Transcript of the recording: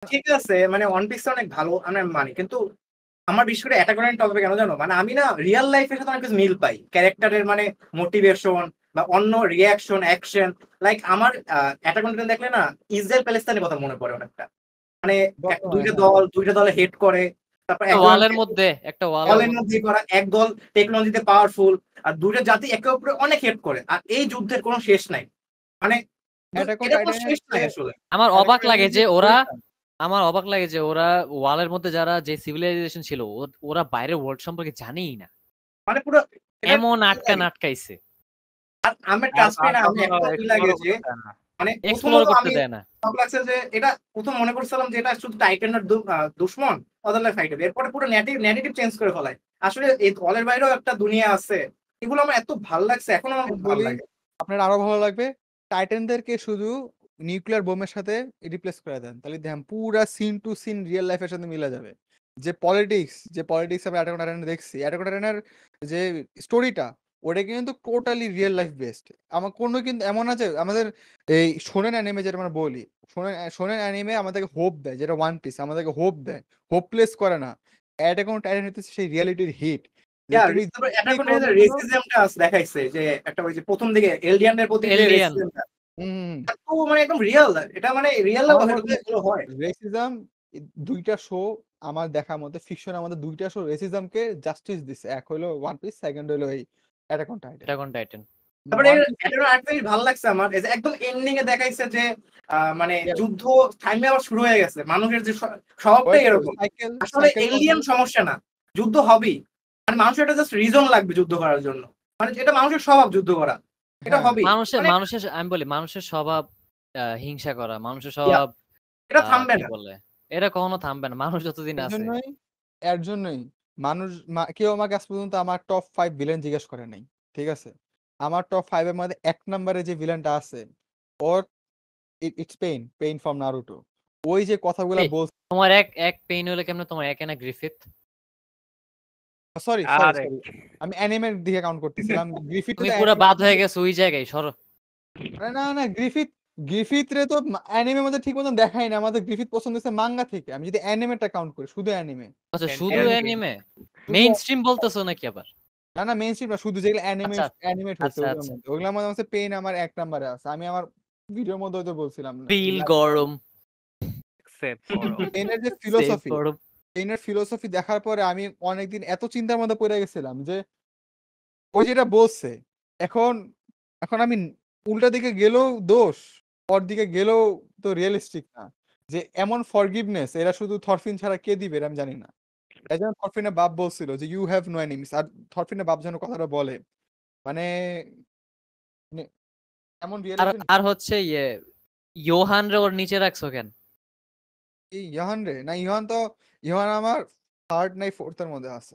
ঠিক আছে মানে ওয়ান পিস অনেক ভালো আমি মানি, কিন্তু আমার বিশেষ করে অ্যাটাক অন টপিক কেন জানো, মানে আমি না রিয়েল লাইফের সাথে অনেক কিছু মিল পাই, ক্যারেক্টারের মানে মোটিভেশন বা অন্য রিয়াকশন অ্যাকশন। লাইক আমার অ্যাটাক অন দেখলে না ইসরায়েল প্যালেস্তানের কথা মনে পড়ে অনেকটা, মানে বর্তমানে দুইটা হ্যাঁ দল দুইটা দলে হেড করে, তারপর ওয়ালের মধ্যে একটা ওয়ালের দলের মধ্যে করা, এক দল টেকনোলজিতে পাওয়ারফুল আর দুইটা জাতি একে অপরে অনেক হেড করে, আর এই যুদ্ধের কোনো শেষ নাই, মানে অ্যাটাক অন এটা কোনো টাইটানের শেষ নাই আসলে। আমার অ্যাটাক অবাক অন লাগে টাইটানের যে যে ওরা স্টোরিটা আমার অবাক লাগে যে ওরা ওয়ালের মধ্যে যারা যে সিভিলাইজেশন ছিল ওরা বাইরের ওয়ার্ল্ড সম্পর্কে জানেই না, মানে পুরো এটা এমন আটকাইছে। আর আমার আর ট্রাস্ট না আমি কখনো একটা কি লাগে এক্সপ্লোরও যে করতে চায় না। মানে এক্সপ্লোর প্রথমত করতে আমি দেয় না। সব লাগছে যে এটা প্রথম মনে করছিলাম যে এটা শুধু টাইটানের দুশ্মন ওদের ফাইট হবে, এরপরে পুরো নেগেটিভ চেঞ্জ করে ফেলায়, আসলে এই দলের বাইরেও একটা দুনিয়া আছে। এগুলো আমার এত ভালো লাগছে, এখনো আমার খুব ভালো বলি লাগে। আপনার আরো ভালো লাগবে, টাইটানদেরকে শুধু নিউক্লিয়ার বোমের সাথে রিপ্লেস করে দেন, তাহলে দেখেন পুরা সিন টু সিন রিয়েল লাইফের সাথে মিলে যাবে। যে পলিটিক্স আমি অ্যাটাক অন টাইটানে দেখছি, অ্যাটাক অন টাইটানের যে স্টোরিটা ওটা কিন্তু টোটালি রিয়েল লাইফ বেসড। আমার কোনো কিন্তু এমন আছে আমাদের এই শোনেন অ্যানিমে যেটা আমরা বলি, শোনেন অ্যানিমে আমাদেরকে হোপ দেয়, যেটা ওয়ান পিস আমাদেরকে হোপ দেয়, হোপলেস করে না। অ্যাটাক অন টাইটান হচ্ছে সেই রিয়ালিটির হিট যে তুমি অ্যাটাক অন করো না টাইটানের কেন। রেসিজমটা দেখাইছে, যে একটা ওই যে প্রথম দিকে এলিয়ানদের প্রতি যে এলিয়েন রেসিজমটা, হুম তো মানে একদম রিয়েল, এটা মানে রিয়েল আমার কথা মতে এগুলো হয়। রেসিজম দুইটা শো আমার দেখার মতে ফিকশন আমাদের দুইটা শো রেসিজমকে জাস্টিস দিছে, এক হলো ওয়ান পিস, সেকেন্ড হলো এই attack on Titan. Attack on Titan. তারপরে ওয়ান পিস এটা একটা জিনিস ভালো লাগছে আমার, এই যে একদম এন্ডিং এ দেখাইছে যে মানে যুদ্ধ টাইমে আবার শুরু হয়ে গেছে, মানুষের যে স্বভাবটাই এরকম। সাইকেল আসলে এলিয়েন সমস্যা না, যুদ্ধ হবেই, মানে মানুষের একটা জাস্ট রিজন লাগবে যুদ্ধ করার জন্য, মানে এটা মানুষের স্বভাব যুদ্ধ করা, এটা হ্যাঁ হবেই। মানে মানুষের আমি বলি মানুষের স্বভাব হিংসা করা, মানুষের স্বভাব এটা থামবে কি না। বলে, এটা কখনো থামবে না মানুষ যতদিন এর আছে। জন্যই এর জন্যই মানুষ কেউ আমাকে আজ পর্যন্ত আমার টপ 5 ভিলেন জিজ্ঞেস করে নাই, ঠিক আছে? আমার টপ 5 এর মধ্যে এক নম্বরে যে ভিলেনটা আছে ওর ইটস পেইন ফ্রম নারুটো। ওই যে কথাগুলা এই, বলছে, তোমার এক এক পেইন হলে কেমনে তোমার এক না গ্রিফিথ? সরি আরে আমি অ্যানিমের দিকে কাউন্ট করতেছিলাম। গ্রিফিথ তুমি তো পুরো বাদ হয়ে গেছো ওই জায়গায়, সরো। না গ্রিফিথ রে তো অ্যানিমের মধ্যে ঠিক মতন দেখাই না। আমাদের গ্রিফিথ পছন্দ হচ্ছে মাঙ্গা থেকে। আমি যদি অ্যানিমেটা কাউন্ট করি, শুধু অ্যানিমে, আচ্ছা শুধু সেন্টিয়াল অ্যানিমে, শুধু মেইন স্ট্রিম বলতেছো নাকি আবার? না মেইন স্ট্রিম না, শুধু যেগুলো আচ্ছা অ্যানিমেট হয়েছে আচ্ছা ওগুলোর আচ্ছা। মধ্যে, হচ্ছে পেইন আমার এক নম্বরে আছে। আমি আমার ভিডিওর মধ্যে হয়তো বলছিলাম ফিল গরম, সেভ করো। পেইনের যে সেভ ফিলোসফি, গরম। দেখার পরে আমি অনেকদিন এত চিন্তার মধ্যে পড়ে গেছিলাম যে ওই যেটা বলছে, এখন এখন আমি উল্টা দিকে গেলেও দোষ, ওর দিকে গেলেও তো রিয়েলিস্টিক না। যে এমন ফরগিভনেস এরা শুধু থরফিন ছাড়া কে দিবে এটা আমি জানি না। এই জন্য থরফিনের বাপ বলছিল যে ইউ হ্যাভ নো এনিমিস, আর থরফিনের বাপ যেন কথাটা বলে, মানে মানে এমন আর রিয়েলাইজেশন। আর হচ্ছে ইয়োহান রে ওর নিচে রাখছো কেন? এই ইহান রে না, ইহান আমার থার্ড নাই ফোর্থ এর মধ্যে আছে।